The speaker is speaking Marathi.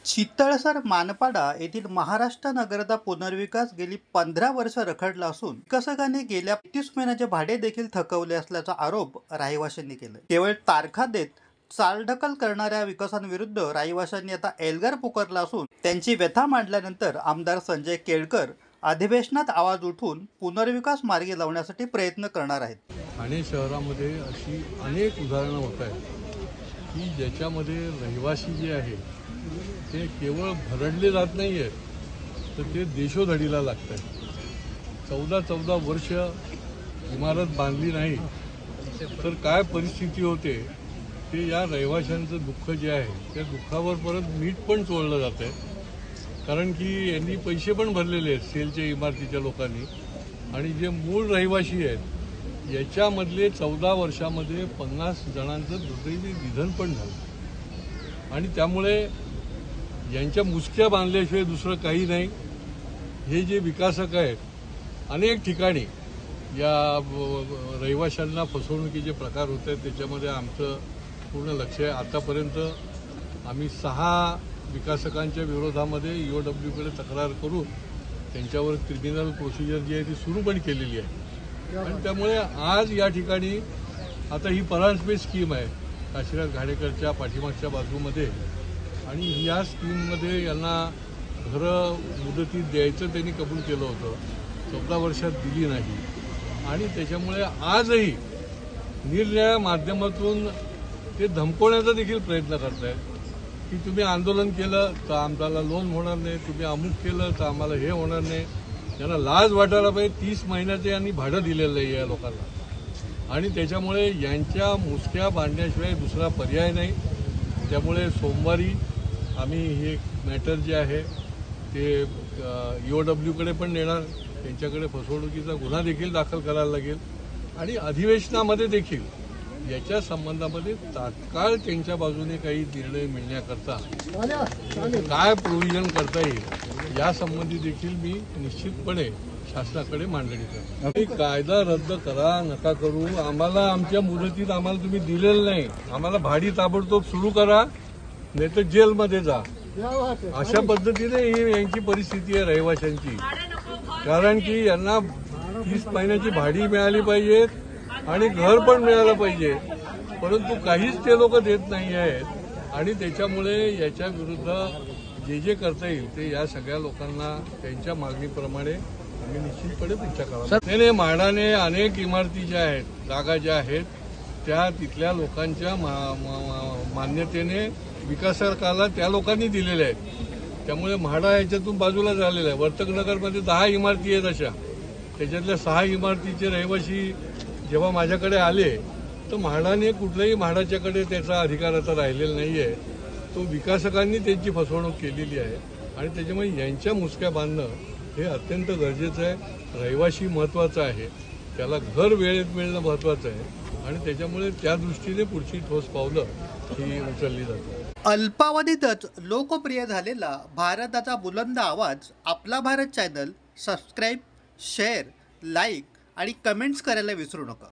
चितळसर मानपाडा येथील महाराष्ट्र नगरचा पुनर्विकास गेली 15 वर्ष रखडला असून विकासकांनी गेल्या 30 महिन्याचे भाडे देखील थकवले असल्याचा आरोप रहिवाशांनी केला। केवळ तारखा देत चालढकल करणाऱ्या विकासांविरुद्ध रहिवाशांनी आता एल्गार पुकारला असून त्यांची व्यथा मांडल्यानंतर आमदार संजय केळकर अधिवेशनात आवाज उठवून पुनर्विकास मार्गी लावण्यासाठी प्रयत्न करणार आहेत। ठाणे शहरामध्ये अशी अनेक उदाहरणं होत आहेत की ज्याच्यामध्ये रहिवासी जे आहे ते केवळ भरडले जात नाही आहेत तर ते देशोधडीला लागत आहेत। 14 वर्ष इमारत बांधली नाही तर काय परिस्थिती होते ते या रहिवाशांचं दुःख जे आहे त्या दुःखावर परत मीठ पण चोळलं जात आहे। कारण की यांनी पैसे पण भरलेले आहेत सेलच्या इमारतीच्या लोकांनी आणि जे मूळ रहिवासी आहेत याच्यामधले 14 वर्षामध्ये 50 जणांचं दुर्दैवी निधन पण झालं आणि त्यामुळे यांच्या मुसक्या बांधल्याशिवाय दुसरं काही नाही। हे जे विकासक आहेत अनेक ठिकाणी या रहिवाशांना फसवणुकीचे प्रकार होत आहेत त्याच्यामध्ये आमचं पूर्ण लक्ष आहे। आतापर्यंत आम्ही 6 विकासकांच्या विरोधामध्ये ईओडब्ल्यूकडे तक्रार करून त्यांच्यावर क्रिमिनल प्रोसिजर जी आहे ती सुरू पण केलेली आहे आणि त्यामुळे आज या ठिकाणी आता ही परांजपे स्कीम आहे काशीनाथ घाणेकरच्या पाठीमागच्या बाजूमध्ये आणि या स्कीममध्ये यांना घरं मुदतीत द्यायचं त्यांनी कबूल केलं होतं। 14 वर्षात दिली नाही आणि त्याच्यामुळे आजही निरनिराळ्या माध्यमातून ते धमकवण्याचा देखील प्रयत्न करतायत की तुम्ही आंदोलन केलं तर आम्हाला लोन होणार नाही, तुम्ही अमुक केलं तर आम्हाला हे होणार नाही। यांना लाज वाटायला पाहिजे। 30 महिन्याचं यांनी भाडं दिलेलं आहे या लोकांना आणि त्याच्यामुळे यांच्या मुसक्या बांधण्याशिवाय दुसरा पर्याय नाही। त्यामुळे सोमवारी आम्ही हे मॅटर जे आहे ते ईओडब्ल्यूकडे पण नेणार, त्यांच्याकडे फसवणुकीचा गुन्हा देखील दाखल करायला लागेल आणि अधिवेशनामध्ये देखील याच्या संबंधामध्ये तात्काळ त्यांच्या बाजूने काही निर्णय मिळण्याकरता काय प्रोव्हिजन करता येईल यासंबंधी देखील मी निश्चितपणे शासनाकडे मांडणी करतो। कायदा रद्द करा नका करू, आम्हाला आमच्या मुदतीत आम्हाला तुम्ही दिलेलं नाही, आम्हाला भाडी ताबडतोब सुरू करा नाही तर जेलमध्ये जा। अशा पद्धतीने ही यांची परिस्थिती आहे रहिवाशांची। कारण की यांना 30 महिन्याची भाडी मिळाली पाहिजेत आणि घर पण मिळालं पाहिजे, परंतु काहीच ते लोक देत नाही आहेत आणि त्याच्यामुळे याच्या विरुद्ध जे करता येईल ते या सगळ्या लोकांना त्यांच्या मागणीप्रमाणे आम्ही निश्चितपणे पिछा करावा। त्याने म्हाडाने अनेक इमारती ज्या आहेत जागा ज्या आहेत त्या तिथल्या लोकांच्या मान्यतेने विकासकाला त्या लोकांनी दिलेल्या आहेत। त्यामुळे म्हाडा याच्यातून बाजूला झालेला आहे। वर्तकनगरमध्ये 10 इमारती आहेत अशा, त्याच्यातल्या 6 इमारतीचे रहिवासी जेव्हा माझ्याकडे आले तर म्हाडाने कुठल्याही म्हाडाच्याकडे त्याचा अधिकार आता राहिलेला नाहीये। तो विकासकांनी त्यांची फसवणूक केलेली आहे आणि त्याच्यामुळे यांच्या मुसक्या बांधणं हे अत्यंत गरजेचं आहे। रहिवासी महत्त्वाचा आहे, त्याला घर वेळेत मिळणं महत्त्वाचं आहे आणि त्याच्यामुळे त्या दृष्टीने पुढची ठोस पावलं ही उचलली जातात। अल्पावधीतच लोकप्रिय झालेला भारताचा बुलंद आवाज आपला Bharat channel subscribe, share, like आणि कमेंट्स करायला विसरू नका।